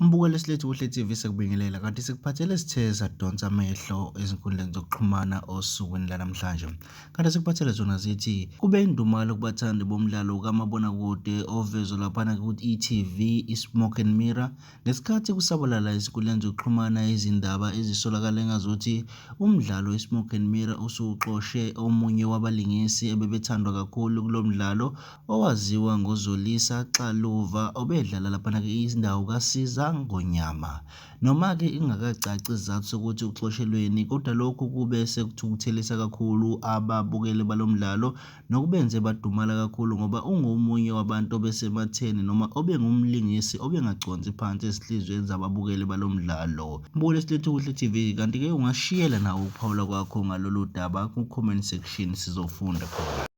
Umbukeleli esilethu Kuhle TV sekubingelela kanti sikuphathele isithe sadonsa amehlo ezinkundleni zokuxhumana osukwini lanamhlanje. Kanti sikuphathele zona zithi kube indumalo kubathandi bomdlalo kamabonakude ovezwa laphana ku-e.tv iSmoke and Mirror ngesikhathi kusabalala ezinkundleni zokuxhumana izindaba ezisolakala engazuthi umdlalo iSmoke and Mirror usuxoshe omunye wabalingisi ebebethandwa kakhulu kulo mdlalo owaziwa ngoZolisa Xaluva obedlala laphana indawo kaSiza Ngonyama. Noma-ke ingakacaci isizathu sokuthi uxoshelweni, kodwa lokhu kube sekuthukuthelisa kakhulu ababukeli balomdlalo nokubenze badumala kakhulu ngoba ungomunye wabantu obesematheni noma obengumlingisi obengaconsi phansi ezinhlizweni zababukeli balomdlalo. Mbukeleli esilethu Kuhle TV, kanti-ke ungashiyela nawo ukuphawula kwakho ngalolu daba ku-comment section sizofunda khona.